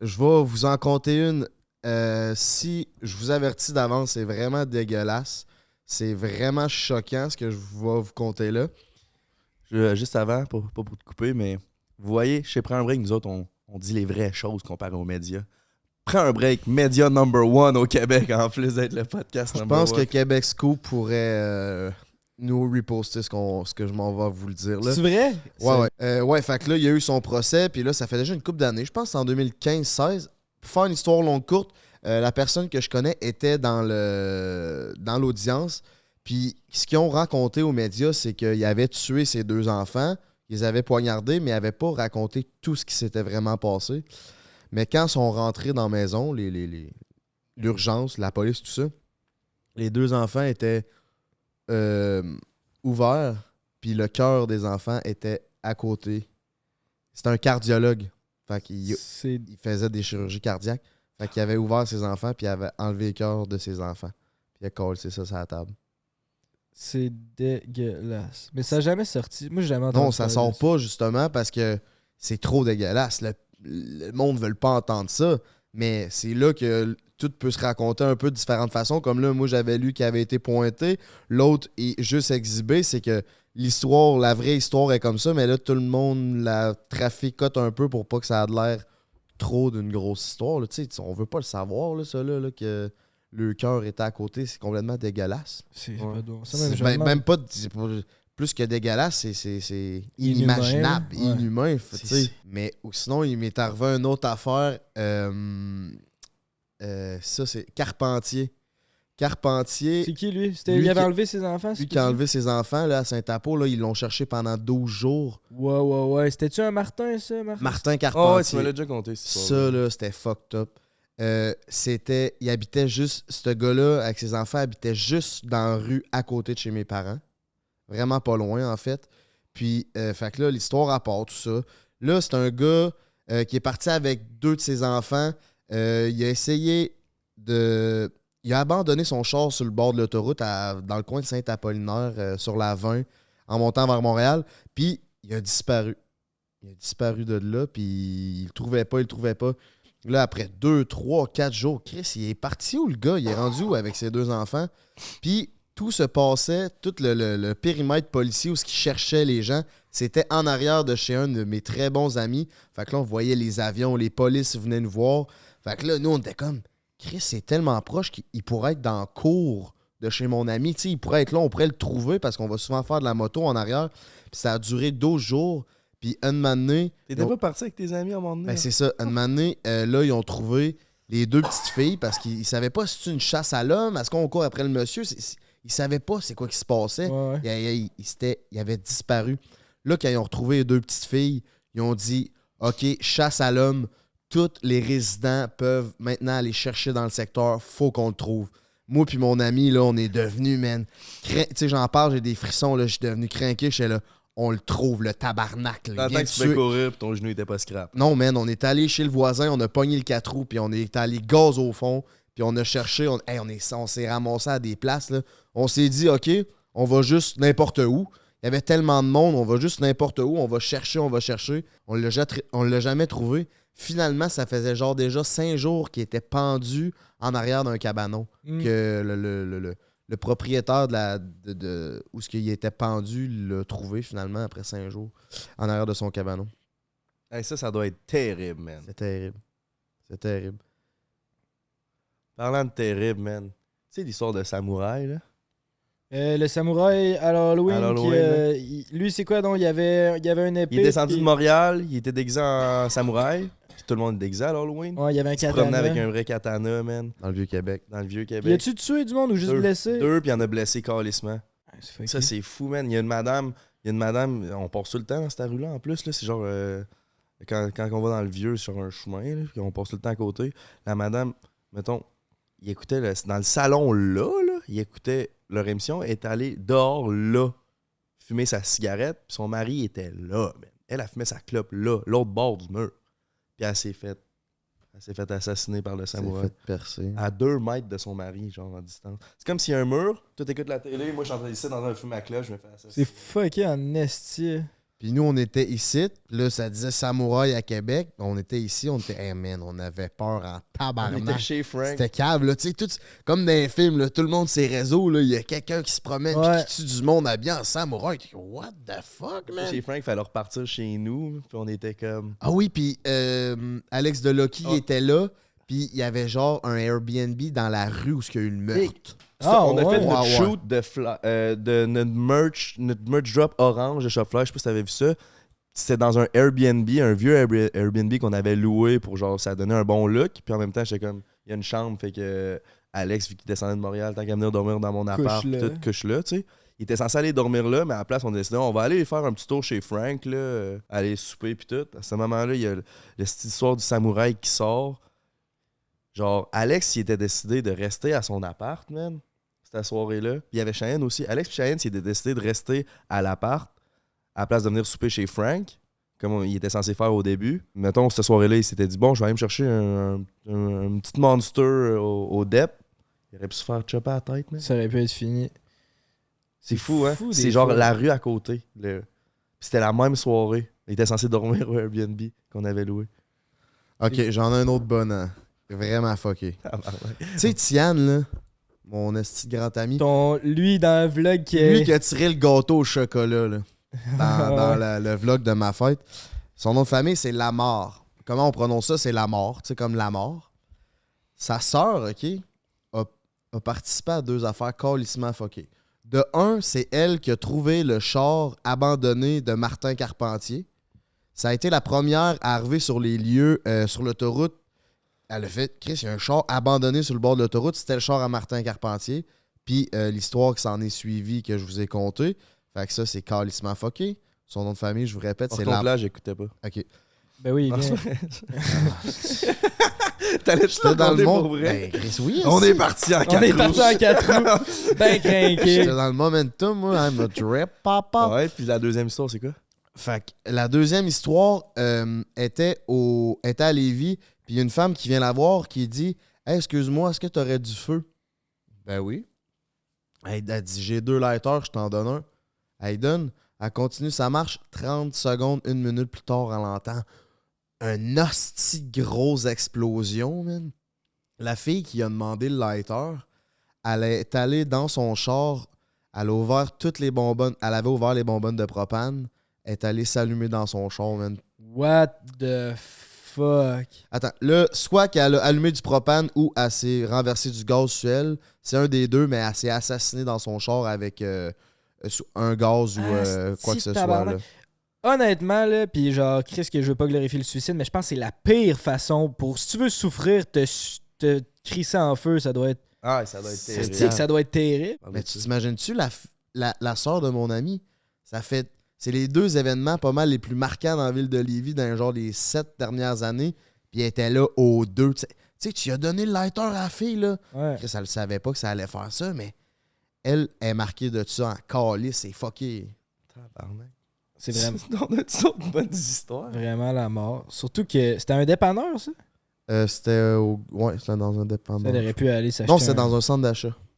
Je vais vous en compter une. Si je vous avertis d'avance, c'est vraiment dégueulasse. C'est vraiment choquant ce que je vais vous compter là. Juste avant, pas pour te couper, mais vous voyez, chez Prends un break, nous autres, on dit les vraies choses comparé aux médias. Prends un break, média number one au Québec, en plus d'être le podcast Je number pense que one. Québec Scoop pourrait nous reposter ce que je m'en vais vous le dire là. C'est vrai? Ouais, fait que là, il y a eu son procès, puis là, ça fait déjà une couple d'années. Je pense que c'est en 2015-16. Pour faire une histoire longue courte, la personne que je connais était dans l'audience. Puis ce qu'ils ont raconté aux médias, c'est qu'il avait tué ses deux enfants, ils les avaient poignardés, mais ils n'avaient pas raconté tout ce qui s'était vraiment passé. Mais quand ils sont rentrés dans la maison, l'urgence, la police, tout ça, les deux enfants étaient ouverts, puis le cœur des enfants était à côté. C'était un cardiologue. Fait qu'il il faisait des chirurgies cardiaques. Fait qu'il avait ouvert ses enfants, puis il avait enlevé le cœur de ses enfants. Puis il a collé ça sur la table. C'est dégueulasse. Mais ça n'a jamais sorti. Moi, j'ai jamais entendu Non, ça sort pas, justement, parce que c'est trop dégueulasse. Le monde ne veut pas entendre ça. Mais c'est là que tout peut se raconter un peu de différentes façons. Comme là, moi, j'avais lu qu'il avait été pointé. L'autre est juste exhibé. C'est que l'histoire, la vraie histoire est comme ça. Mais là, tout le monde la traficote un peu pour pas que ça ait l'air trop d'une grosse histoire. Là. On veut pas le savoir, là, ça, là, que le cœur était à côté. C'est complètement dégueulasse. C'est Ouais. Même pas... Plus que dégueulasse, c'est inimaginable, Inhumain, ouais. inhumain. Mais sinon, il m'est arrivé une autre affaire. Ça, c'est Carpentier. Carpentier, C'est qui, lui? Lui Il avait qui- enlevé ses enfants? lui qui a enlevé ses enfants là, à Saint-Apo, là, ils l'ont cherché pendant 12 jours. Ouais. C'était-tu un Martin, ça, Martin? Martin Oh, ouais, tu Carpentier. me l'as déjà compté, cette Ça, histoire-là. là, c'était fucked up. Il habitait juste... Ce gars-là, avec ses enfants, habitait juste dans la rue à côté de chez mes parents. Vraiment pas loin, en fait. Puis, fait que là, l'histoire à part, tout ça. Là, c'est un gars qui est parti avec deux de ses enfants. Il a essayé de... Il a abandonné son char sur le bord de l'autoroute dans le coin de Saint-Apollinaire, sur la 20, en montant vers Montréal. Puis, il a disparu. Il a disparu de là, puis il le trouvait pas. Là, après 2, 3, 4 jours, Chris, il est parti où, le gars? Il est rendu où avec ses deux enfants? Puis, tout se passait, tout le périmètre policier où ce qui cherchait les gens, c'était en arrière de chez un de mes très bons amis. Fait que là, on voyait les avions, les polices venaient nous voir. Fait que là, nous, on était comme, Chris, c'est tellement proche qu'il pourrait être dans le cours de chez mon ami. Tu sais, il pourrait être là, on pourrait le trouver parce qu'on va souvent faire de la moto en arrière. Puis ça a duré 12 jours. Puis un moment donné, T'étais pas parti avec tes amis à un moment donné? ben, c'est ça. Un moment donné, là, ils ont trouvé les deux petites filles parce qu'ils savaient pas si c'est une chasse à l'homme, est-ce qu'on court après le monsieur. Ils savaient pas c'est quoi qui se passait. Ouais. Il avait disparu. Là, quand ils ont retrouvé les deux petites filles, ils ont dit OK, chasse à l'homme. Tous les résidents peuvent maintenant aller chercher dans le secteur. Faut qu'on le trouve. Moi puis mon ami, là, on est devenus, man. Tu sais, j'en parle, j'ai des frissons. Là, je suis devenu craqué. J'étais là, on le trouve, le tabarnak. Là, il T'entends vient que de tu fais tuer- courir pis ton genou était pas scrap. Non, man, on est allé chez le voisin, on a pogné le 4 roues, puis on est allé gaz au fond, puis on a cherché, on s'est ramassé à des places, là. On s'est dit, OK, on va juste n'importe où. Il y avait tellement de monde, on va juste n'importe où, on va chercher. On l'a jamais trouvé. Finalement, ça faisait genre déjà 5 jours qu'il était pendu en arrière d'un cabanon. Mm. Que le propriétaire où ce qu'il était pendu l'a trouvé finalement après 5 jours en arrière de son cabanon. Hey, ça doit être terrible, man. C'est terrible. C'est terrible. Parlant de terrible, man. Tu sais l'histoire de samouraï, là? Le samouraï à l'Halloween, À l'Halloween, lui, c'est quoi donc? Il y avait une épée. Il est descendu puis- de Montréal, il était déguisé en samouraï. Puis tout le monde est déguisé à l'Halloween. Ouais, il y avait un Il se promenait katana. avec un vrai katana, man, Dans le Vieux-Québec. dans le vieux Y Québec. a-tu tué du monde ou juste blessé? Deux, puis il en a blessé calissement. Ah, c'est fucké. Ça, c'est fou, man. Il y a une madame, on passe tout le temps dans cette rue-là, en plus, là. C'est genre, quand on va dans le vieux, sur un chemin, là, puis on passe tout le temps à côté. La madame, mettons, il écoutait, dans le salon là, il écoutait leur émission, elle est allée dehors, là, fumer sa cigarette, puis son mari était là, man. Elle a fumé sa clope là, l'autre bord du mur. Puis elle s'est fait assassiner par le C'est samouraï. fait percer. À 2 mètres de son mari, genre en distance. C'est comme s'il y a un mur, toi t'écoutes la télé, moi je suis en train de dans un fume à cloche, je me fais assassiner. C'est fucké en esti. Puis nous, on était ici. Là, ça disait Samouraï à Québec. On était ici. On était, hey man, on avait peur en On était tabarnak. chez Frank. C'était câble, là. Tu sais, comme dans les films, là, tout le monde, ses réseaux, là, il y a quelqu'un qui se promène Ouais. puis qui tue du monde habillé en samouraï. T'es comme, what the fuck, man? Chez Frank, il fallait repartir chez nous. Puis on était comme. Ah oui, puis Alex Delocky Ah. était là. Puis il y avait genre un Airbnb dans la rue où il y a eu le meurtre. Ah, On a ouais. fait notre Ouais, ouais. shoot de notre merch drop orange de Shopfly. Je sais pas si t'avais vu ça. C'était dans un Airbnb, un vieux Airbnb qu'on avait loué pour genre ça donnait un bon look. Puis en même temps, j'étais comme, il y a une chambre, fait que Alex, vu qu'il descendait de Montréal, tant qu'à venir dormir dans mon appart, puis Couche-là. tout, couche là, tu sais. Il était censé aller dormir là, mais à la place, on a décidé, on va aller faire un petit tour chez Frank, là, aller souper, puis tout. À ce moment-là, il y a cette histoire du samouraï qui sort. Genre, Alex, il était décidé de rester à son appart, man, cette soirée-là. Puis il y avait Cheyenne aussi. Alex et Cheyenne, il était décidé de rester à l'appart à la place de venir souper chez Frank, comme il était censé faire au début. Mettons, cette soirée-là, il s'était dit, bon, je vais aller me chercher un petit monster au DEP. Il aurait pu se faire chopper à la tête, man. Ça aurait pu être fini. C'est fou, hein? fou, C'est des genre fois. la rue à côté. Puis c'était la même soirée. Il était censé dormir au Airbnb qu'on avait loué. Ok, j'en ai un autre bon. Vraiment fucké. Tu sais, Tian, là, mon esti de grand ami, Lui, dans un vlog qui lui est... qui a tiré le gâteau au chocolat, là, dans le vlog de ma fête, son nom de famille, c'est Lamar. Comment on prononce ça? C'est Lamar, tu sais, comme la mort. Sa sœur, OK, a participé à 2 affaires calissement fuckées. De un, c'est elle qui a trouvé le char abandonné de Martin Carpentier. Ça a été la première à arriver sur les lieux, sur l'autoroute. Elle a fait, Chris, il y a un char abandonné sur le bord de l'autoroute. C'était le char à Martin Carpentier. Puis l'histoire qui s'en est suivie, que je vous ai contée. Fait que ça, c'est calissement fucké. Son nom de famille, je vous répète, c'est Là, j'écoutais pas. OK. Ben oui, Non, viens. T'allais J'étais dans le monde. vrai? Ben, Chris, oui. On esti. est parti en On 4 est parti en 4 roues. Ben J'étais craqué. dans le momentum, moi. I'm a drip, papa. Ouais, puis la deuxième histoire, c'est quoi? Fait que la deuxième histoire était à Lévis. Puis il y a une femme qui vient la voir qui dit hey, excuse-moi, est-ce que tu aurais du feu? Ben oui. Elle dit j'ai 2 lighters, je t'en donne un. Elle donne. Elle continue sa marche. 30 secondes, 1 minute plus tard, elle entend une hostie de grosse explosion, man. La fille qui a demandé le lighter, elle est allée dans son char. Elle a ouvert toutes les bonbonnes. Elle avait ouvert les bonbonnes de propane. Elle est allée s'allumer dans son char, man. What the fuck? Attends, là, soit qu'elle a allumé du propane ou elle s'est renversé du gaz sur elle. C'est un des deux, mais elle s'est assassinée dans son char avec un gaz ou quoi que ce soit. tabarnak. Là. Honnêtement, là, pis genre, Chris, que je veux pas glorifier le suicide, mais je pense que c'est la pire façon pour, si tu veux souffrir, te crisser en feu, ça doit être... Ah, ça doit être C'est terrible. Tu sais que ça doit être terrible. Mais tu t'imagines-tu, la soeur de mon ami, ça fait... C'est les 2 événements pas mal les plus marquants dans la ville de Lévis dans genre les 7 dernières années. Puis elle était là aux 2. Tu sais, tu lui as donné le lighter à la fille, là. Ouais. Chris, elle le savait pas que ça allait faire ça, mais elle est marquée de ça en calice, c'est fucké. Tabarnak. C'est vraiment, On a toutes de bonnes histoires. vraiment la mort. Surtout que c'était un dépanneur, ça. C'était ouais, c'était dans un Ça, dépendant. elle aurait pu aller s'acheter Non, c'était dans un centre d'achat.